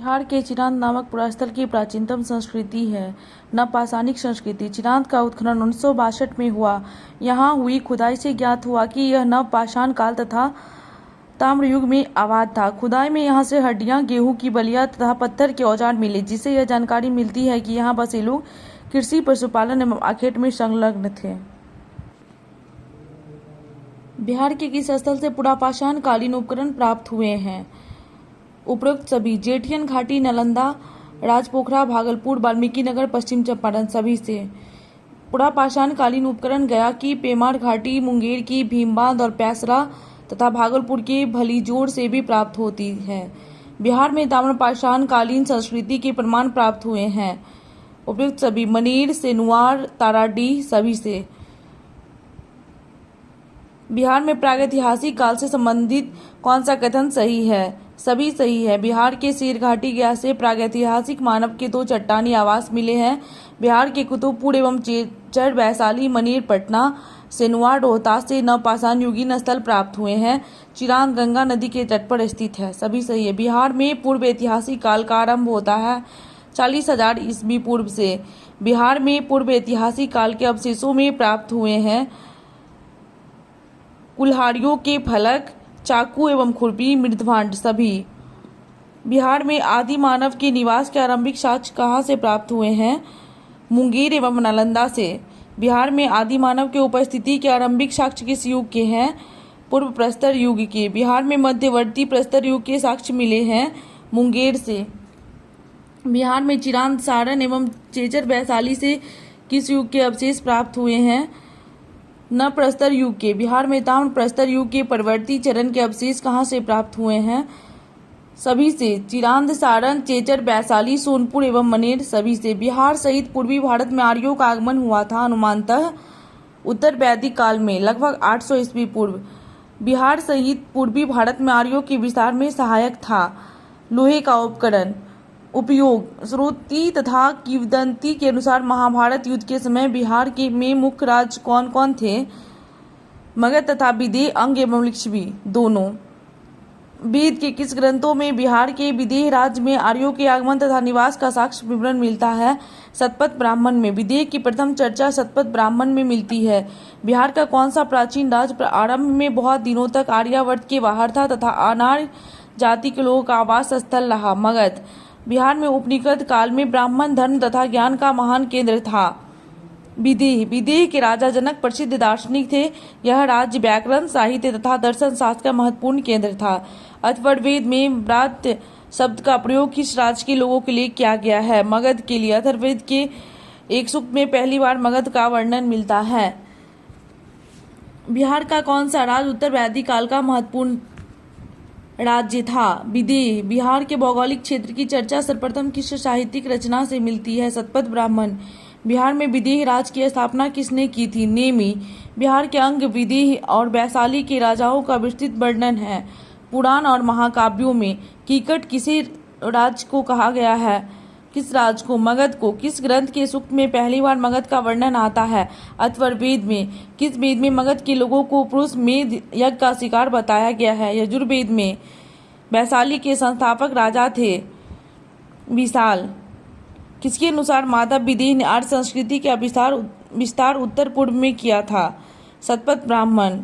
बिहार के चिरांद नामक पुरास्थल की प्राचीनतम संस्कृति है नवपाषाणिक संस्कृति। चिरांद का उत्खनन 1962 में हुआ। यहाँ हुई खुदाई से ज्ञात हुआ कि यह नवपाषाण काल तथा ताम्र युग में आबाद था। खुदाई में यहाँ से हड्डियाँ, गेहूं की बलिया तथा पत्थर के औजार मिले, जिससे यह जानकारी मिलती है कि यहाँ बसे लोग कृषि, पशुपालन एवं आखेट में संलग्न थे। बिहार के किस स्थल से पुरापाषाण कालीन उपकरण प्राप्त हुए हैं? उपरोक्त सभी। जेठियन घाटी, नालंदा, राजपोखरा, भागलपुर, वाल्मीकि नगर, पश्चिम चंपारण सभी से। पुरापाषाण कालीन उपकरण गया की पेमार घाटी, मुंगेर की भीमबांध और प्यासरा तथा भागलपुर के भलीजोर से भी प्राप्त होती है। बिहार में ताम्रपाषाण कालीन संस्कृति के प्रमाण प्राप्त हुए हैं। उपयुक्त सभी। मनेर, सेनुआर, ताराडीह सभी से। बिहार में प्रागैतिहासिक काल से संबंधित कौन सा कथन सही है? सभी सही है। बिहार के शेरघाटी गया से प्रागैतिहासिक मानव के 2 चट्टानी आवास मिले हैं। बिहार के कुतुबपुर एवं चेचर, वैशाली, मनेर, पटना, सेनुआर, रोहतास से नवपाषाण युगीन स्थल प्राप्त हुए हैं। चिरांद गंगा नदी के तट पर स्थित है। सभी सही है। बिहार में पूर्व ऐतिहासिक काल का आरंभ होता है 40,000 ईस्वी पूर्व से। बिहार में पूर्व ऐतिहासिक काल के अवशेषों में प्राप्त हुए हैं कुल्हाड़ियों के फलक, चाकू एवं खुरपी, मृदभांड सभी। बिहार में आदि मानव के निवास के आरंभिक साक्ष्य कहाँ से प्राप्त हुए हैं? मुंगेर एवं नालंदा से। बिहार में आदि मानव के उपस्थिति के आरंभिक साक्ष्य किस युग के हैं? पूर्व प्रस्तर युग के। बिहार में मध्यवर्ती प्रस्तर युग के साक्ष्य मिले हैं मुंगेर से। बिहार में चिरांद, सारण एवं चेचर, वैशाली से किस युग के अवशेष प्राप्त हुए हैं? नव प्रस्तर युग के। बिहार में ताम्र प्रस्तर युग के परवर्ती चरण के अवशेष कहाँ से प्राप्त हुए हैं? सभी से। चिरांद, सारण, चेचर, वैशाली, सोनपुर एवं मनेर सभी से। बिहार सहित पूर्वी भारत में आर्यों का आगमन हुआ था अनुमानतः उत्तर वैदिक काल में, लगभग 800 ईस्वी पूर्व। बिहार सहित पूर्वी भारत में आर्यों के विस्तार में सहायक था लोहे का उपकरण उपयोग। श्रुति तथा किंवदंती के अनुसार महाभारत युद्ध के समय बिहार के में मुख्य राज्य कौन कौन थे? मगध तथा विदेह, अंग एवं लिच्छवी दोनों। वेद के किस ग्रंथों में बिहार के विदेह राज्य में आर्यों के आगमन तथा निवास का साक्ष्य विवरण मिलता है? शतपथ ब्राह्मण में। विदेह की प्रथम चर्चा शतपथ ब्राह्मण में मिलती है। बिहार का कौन सा प्राचीन राज्य आरंभ में बहुत दिनों तक आर्यावर्त के बाहर था तथा अनार्य जाति के लोगों का आवास स्थल रहा? मगध। बिहार में उपनिषद काल में ब्राह्मण धर्म तथा ज्ञान का महान केंद्र था। विदेह। विदेह के राजा जनक प्रसिद्ध दार्शनिक थे। यह राज्य व्याकरण, साहित्य तथा दर्शन शास्त्र का महत्वपूर्ण केंद्र था। अथर्ववेद में व्रात शब्द का प्रयोग किस राज्य के लोगों के लिए किया गया है? मगध के लिए। अथर्ववेद के एक सूक्त में पहली बार मगध का वर्णन मिलता है। बिहार का कौन सा राज्य उत्तर वैदिक काल का महत्वपूर्ण राज्य था? विदेह। बिहार के भौगोलिक क्षेत्र की चर्चा सर्वप्रथम किस साहित्यिक रचना से मिलती है? शतपथ ब्राह्मण। बिहार में विदेह राज की स्थापना किसने की थी? नेमी। बिहार के अंग, विदेह और वैशाली के राजाओं का विस्तृत वर्णन है पुराण और महाकाव्यों में। कीकट किसी राज्य को कहा गया है? किस राज्य को? मगध को। किस ग्रंथ के सूक्त में पहली बार मगध का वर्णन आता है? अथर्ववेद में। किस वेद में मगध के लोगों को पुरुष मेध यज्ञ का शिकार बताया गया है? यजुर्वेद में। वैशाली के संस्थापक राजा थे विशाल। किसके अनुसार माधव विदेह ने आर्य संस्कृति का विस्तार उत्तर पूर्व में किया था? शतपथ ब्राह्मण।